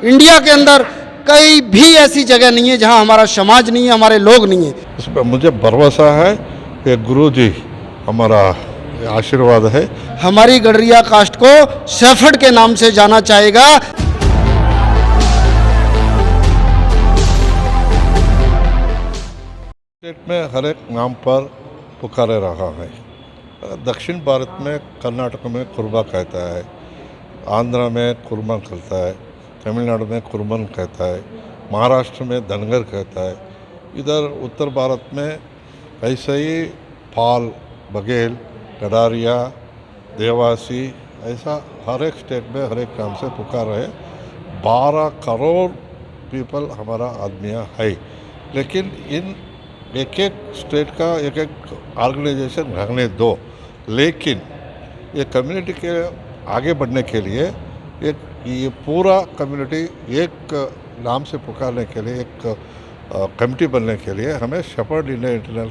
India के अंदर कहीं भी ऐसी जगह नहीं है जहां हमारा समाज नहीं है, हमारे लोग नहीं है। इस पर मुझे भरोसा है कि गुरु जी हमारा आशीर्वाद है। हमारी गडरिया कास्ट को सेफर्ड के नाम से जाना चाहेगा। स्टेट में हर एक नाम पर पुकारे रहा है। दक्षिण भारत में कर्नाटक में कुर्बा कहता है, आंध्रा में कुर्मा कहता है, तमिलनाडु में कुर्मन कहता है, महाराष्ट्र में धनगर कहता है, इधर उत्तर भारत में ऐसे ही पाल, बघेल, गडारिया, देवासी, ऐसा हर एक स्टेट में हर एक नाम से पुकार है। 12 करोड़ पीपल हमारा आदमियाँ है, लेकिन इन एक एक स्टेट का एक एक ऑर्गेनाइजेशन रहने दो, लेकिन ये कम्युनिटी के आगे बढ़ने के लिए एक ये पूरा कम्युनिटी एक नाम से पुकारने के लिए एक कमेटी बनने के लिए हमें शेफर्ड इंडिया इंटरनेशनल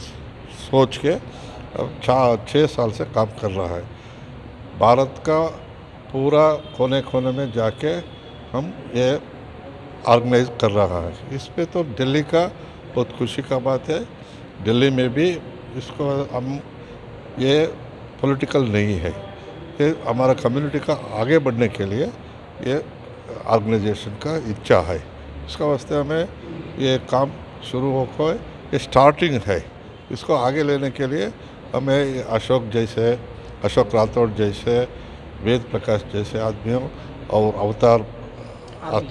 सोच के 6 साल से काम कर रहा है। भारत का पूरा कोने कोने में जाके हम ये ऑर्गेनाइज कर रहा है। इस पे तो दिल्ली का बहुत खुशी का बात है। दिल्ली में भी इसको हम ये पॉलिटिकल नहीं है, ये हमारा कम्युनिटी का आगे बढ़ने के लिए ये ऑर्गेनाइजेशन का इच्छा है। इसका वास्ते हमें ये काम शुरू होकर ये स्टार्टिंग है। इसको आगे लेने के लिए हमें अशोक राठौड़ जैसे, वेद प्रकाश जैसे आदमियों और अवतार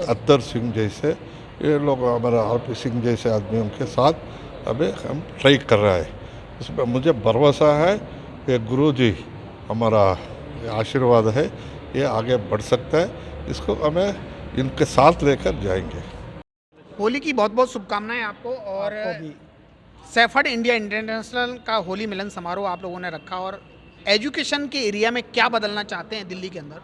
अत्तर सिंह जैसे ये लोग, हमारा आरपी सिंह जैसे आदमियों के साथ अभी हम ट्राई कर रहा है। इसमें मुझे भरोसा है कि गुरु जी हमारा आशीर्वाद है, ये आगे बढ़ सकता है। इसको हमें इनके साथ लेकर जाएंगे। होली की बहुत बहुत शुभकामनाएं आपको। और सेफर्ड इंडिया इंटरनेशनल का होली मिलन समारोह आप लोगों ने रखा, और एजुकेशन के एरिया में क्या बदलना चाहते हैं दिल्ली के अंदर?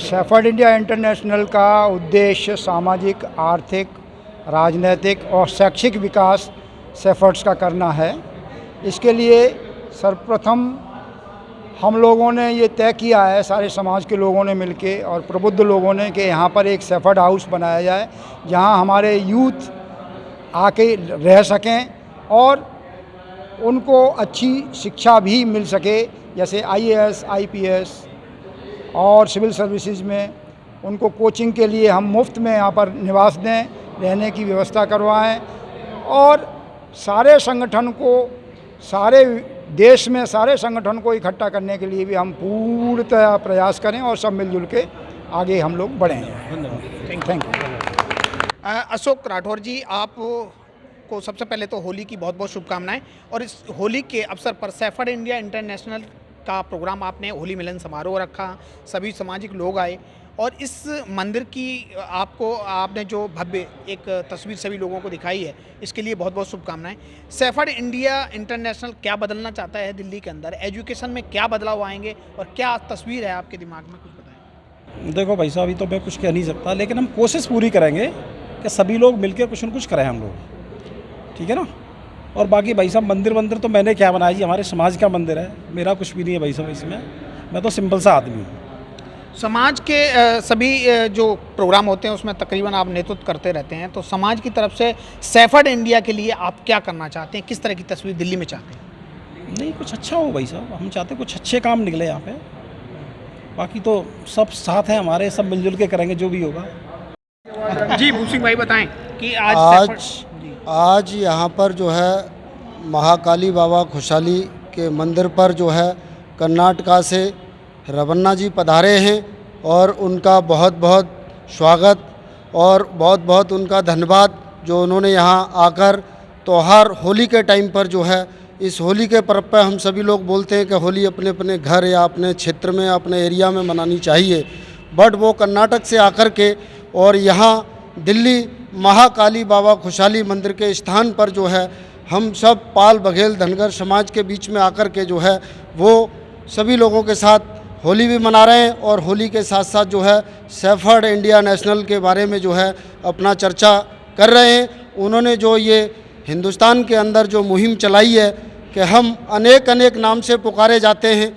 शेफर्ड इंडिया इंटरनेशनल का उद्देश्य सामाजिक, आर्थिक, राजनीतिक और शैक्षिक विकास शेफर्ड्स का करना है। इसके लिए सर्वप्रथम हम लोगों ने ये तय किया है, सारे समाज के लोगों ने मिलके और प्रबुद्ध लोगों ने, कि यहाँ पर एक शेफर्ड हाउस बनाया जाए जहाँ हमारे यूथ आके रह सकें और उनको अच्छी शिक्षा भी मिल सके, जैसे IAS, IPS और सिविल सर्विसेज में उनको कोचिंग के लिए हम मुफ्त में यहाँ पर निवास दें, रहने की व्यवस्था करवाएं। और सारे संगठन को, सारे देश में सारे संगठन को इकट्ठा करने के लिए भी हम पूर्णतः प्रयास करें और सब मिलजुल के आगे हम लोग बढ़ें। Thank you. अशोक राठौर जी, आप को सबसे पहले तो होली की बहुत बहुत शुभकामनाएं। और इस होली के अवसर पर सेफर्ड इंडिया इंटरनेशनल का प्रोग्राम आपने होली मिलन समारोह रखा, सभी सामाजिक लोग आए, और इस मंदिर की आपने जो भव्य एक तस्वीर सभी लोगों को दिखाई है, इसके लिए बहुत बहुत शुभकामनाएं। सेफर्ड इंडिया इंटरनेशनल क्या बदलना चाहता है दिल्ली के अंदर? एजुकेशन में क्या बदलाव आएंगे और क्या तस्वीर है आपके दिमाग में, कुछ बताएं। देखो भाई साहब, अभी तो मैं कुछ कह नहीं सकता, लेकिन हम कोशिश पूरी करेंगे कि सभी लोग मिलकर कुछ न कुछ करें हम लोग, ठीक है ना। और बाकी भाई साहब, मंदिर तो मैंने क्या बनाया जी, हमारे समाज का मंदिर है, मेरा कुछ भी नहीं है भाई साहब इसमें। मैं तो सिंपल सा आदमी हूँ। समाज के सभी जो प्रोग्राम होते हैं उसमें तकरीबन आप नेतृत्व करते रहते हैं, तो समाज की तरफ से सेफर्ड इंडिया के लिए आप क्या करना चाहते हैं? किस तरह की तस्वीर दिल्ली में चाहते हैं? नहीं, कुछ अच्छा हो भाई साहब, हम चाहते हैं कुछ अच्छे काम निकले यहाँ पे। बाकी तो सब साथ हैं हमारे, सब मिलजुल के करेंगे जो भी होगा। जी भूसिंह भाई बताएं कि आज यहाँ पर जो है महाकाली बाबा खुशहाली के मंदिर पर जो है कर्नाटका से रवन्ना जी पधारे हैं, और उनका बहुत बहुत स्वागत और बहुत बहुत उनका धन्यवाद जो उन्होंने यहाँ आकर त्यौहार होली के टाइम पर जो है, इस होली के पर्व पर हम सभी लोग बोलते हैं कि होली अपने अपने घर या अपने क्षेत्र में, अपने एरिया में मनानी चाहिए, बट वो कर्नाटक से आकर के और यहाँ दिल्ली महाकाली बाबा खुशहाली मंदिर के स्थान पर जो है हम सब पाल, बघेल, धनगर समाज के बीच में आकर के जो है वो सभी लोगों के साथ होली भी मना रहे हैं, और होली के साथ साथ जो है सेफर्ड इंडिया नेशनल के बारे में जो है अपना चर्चा कर रहे हैं। उन्होंने जो ये हिंदुस्तान के अंदर जो मुहिम चलाई है कि हम अनेक अनेक नाम से पुकारे जाते हैं,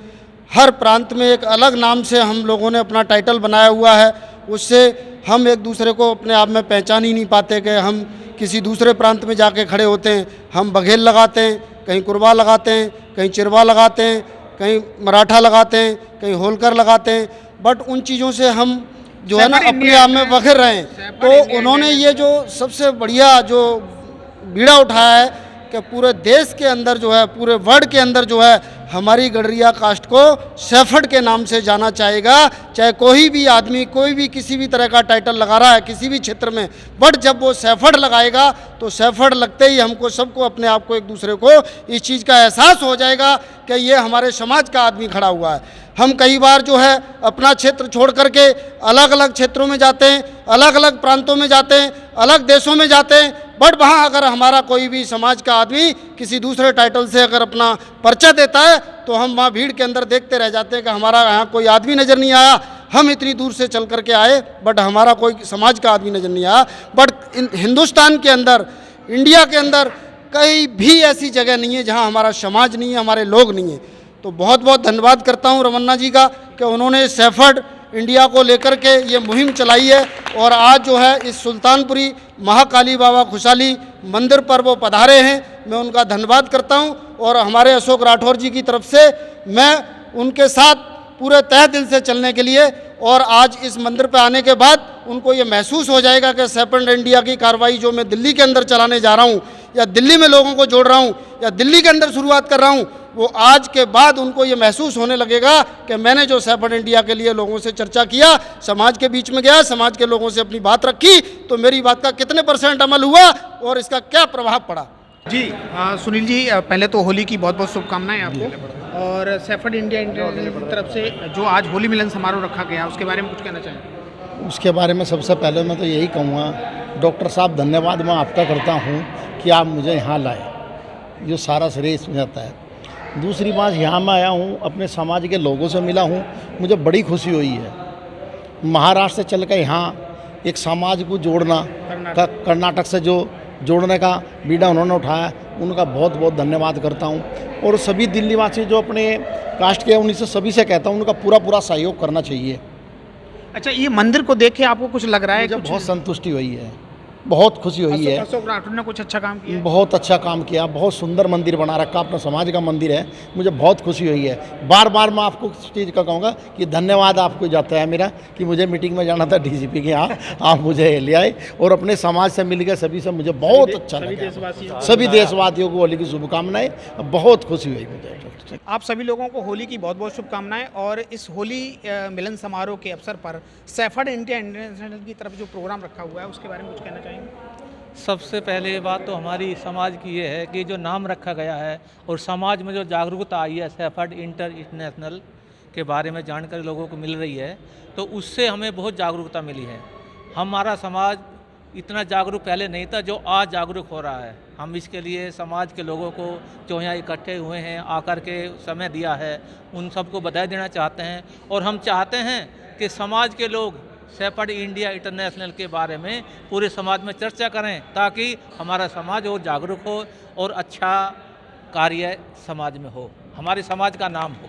हर प्रांत में एक अलग नाम से हम लोगों ने अपना टाइटल बनाया हुआ है, उससे हम एक दूसरे को अपने आप में पहचान ही नहीं पाते कि हम किसी दूसरे प्रांत में जाके खड़े होते हैं। हम बघेल लगाते हैं, कहीं कुरबा लगाते हैं, कहीं चिरवा लगाते हैं, कहीं मराठा लगाते हैं, कहीं होलकर लगाते हैं, बट उन चीज़ों से हम जो है ना अपने आप में बखर रहे हैं। तो उन्होंने ये जो सबसे बढ़िया जो बीड़ा उठाया है कि पूरे देश के अंदर जो है, पूरे वर्ल्ड के अंदर जो है, हमारी गडरिया कास्ट को सेफर्ड के नाम से जाना चाहेगा। चाहे कोई भी आदमी कोई भी किसी भी तरह का टाइटल लगा रहा है किसी भी क्षेत्र में, बट जब वो सेफर्ड लगाएगा तो सेफर्ड लगते ही हमको सबको अपने आप को एक दूसरे को इस चीज़ का एहसास हो जाएगा कि ये हमारे समाज का आदमी खड़ा हुआ है। हम कई बार जो है अपना क्षेत्र छोड़ करके अलग अलग क्षेत्रों में जाते हैं, अलग अलग प्रांतों में जाते हैं, अलग देशों में जाते हैं, बट वहाँ अगर हमारा कोई भी समाज का आदमी किसी दूसरे टाइटल से अगर अपना परिचय देता है तो हम वहाँ भीड़ के अंदर देखते रह जाते हैं कि हमारा यहाँ कोई आदमी नज़र नहीं आया। हम इतनी दूर से चल करके आए बट हमारा कोई समाज का आदमी नज़र नहीं आया। बट हिंदुस्तान के अंदर, इंडिया के अंदर कहीं भी ऐसी जगह नहीं है जहाँ हमारा समाज नहीं है, हमारे लोग नहीं है। तो बहुत बहुत धन्यवाद करता हूँ रमन्ना जी का कि उन्होंने सेफर्ड इंडिया को लेकर के ये मुहिम चलाई है और आज जो है इस सुल्तानपुरी महाकाली बाबा खुशहाली मंदिर पर वो पधारे हैं। मैं उनका धन्यवाद करता हूं और हमारे अशोक राठौर जी की तरफ से मैं उनके साथ पूरे तहे दिल से चलने के लिए, और आज इस मंदिर पर आने के बाद उनको ये महसूस हो जाएगा कि सेफर्ड इंडिया की कार्रवाई जो मैं दिल्ली के अंदर चलाने जा रहा हूँ या दिल्ली में लोगों को जोड़ रहा हूँ या दिल्ली के अंदर शुरुआत कर रहा हूँ, वो आज के बाद उनको ये महसूस होने लगेगा कि मैंने जो सेफर्ड इंडिया के लिए लोगों से चर्चा किया, समाज के बीच में गया, समाज के लोगों से अपनी बात रखी, तो मेरी बात का कितने % अमल हुआ और इसका क्या प्रभाव पड़ा। जी सुनील जी, पहले तो होली की बहुत बहुत शुभकामनाएं आपको, और सेफर्ड इंडिया इंटरनेशनल की तरफ से जो आज होली मिलन समारोह रखा गया उसके बारे में कुछ कहना चाहें? उसके बारे में सबसे पहले मैं तो यही कहूँगा, डॉक्टर साहब धन्यवाद मैं आपका करता हूँ कि आप मुझे यहाँ लाए, जो सारा श्रेय इसमें जाता है। दूसरी बात, यहाँ मैं आया हूँ, अपने समाज के लोगों से मिला हूँ, मुझे बड़ी खुशी हुई है। महाराष्ट्र से चल कर यहाँ एक समाज को जोड़ना, कर्नाटक से जो जोड़ने का बीड़ा उन्होंने उठाया, उनका बहुत बहुत धन्यवाद करता हूँ। और सभी दिल्लीवासी जो अपने कास्ट के, उन्हीं से सभी से कहता हूँ उनका पूरा पूरा सहयोग करना चाहिए। अच्छा, ये मंदिर को देख के आपको कुछ लग रहा है? मुझे बहुत संतुष्टि हुई है, बहुत खुशी हुई है। अशोक राठौर ने कुछ अच्छा काम किया? बहुत अच्छा काम किया, बहुत सुंदर मंदिर बना रखा, अपना समाज का मंदिर है, मुझे बहुत खुशी हुई है। बार बार मैं आपको इस चीज़ का कहूँगा कि धन्यवाद आपको जाता है मेरा, कि मुझे मीटिंग में जाना था डीजीपी के यहाँ, आप मुझे ले आए और अपने समाज से मिल गए सभी से, मुझे बहुत अच्छा लगा। सभी देशवासियों को होली की शुभकामनाएं, बहुत खुशी हुई मुझे। आप सभी लोगों को होली की बहुत बहुत शुभकामनाएं। और इस होली मिलन समारोह के अवसर पर सेफर्ड इंडिया इंटरनेशनल की तरफ जो प्रोग्राम रखा हुआ है उसके बारे में कुछ कहना चाहेंगे? सबसे पहले बात तो हमारी समाज की ये है कि जो नाम रखा गया है और समाज में जो जागरूकता आई है सेफर्ड इंटरनेशनल के बारे में जानकारी लोगों को मिल रही है, तो उससे हमें बहुत जागरूकता मिली है। हमारा समाज इतना जागरूक पहले नहीं था जो आज जागरूक हो रहा है। हम इसके लिए समाज के लोगों को जो यहाँ इकट्ठे हुए हैं, आकर के समय दिया है, उन सबको बधाई देना चाहते हैं। और हम चाहते हैं कि समाज के लोग सेफर्ड इंडिया इंटरनेशनल के बारे में पूरे समाज में चर्चा करें, ताकि हमारा समाज और जागरूक हो और अच्छा कार्य समाज में हो, हमारे समाज का नाम हो।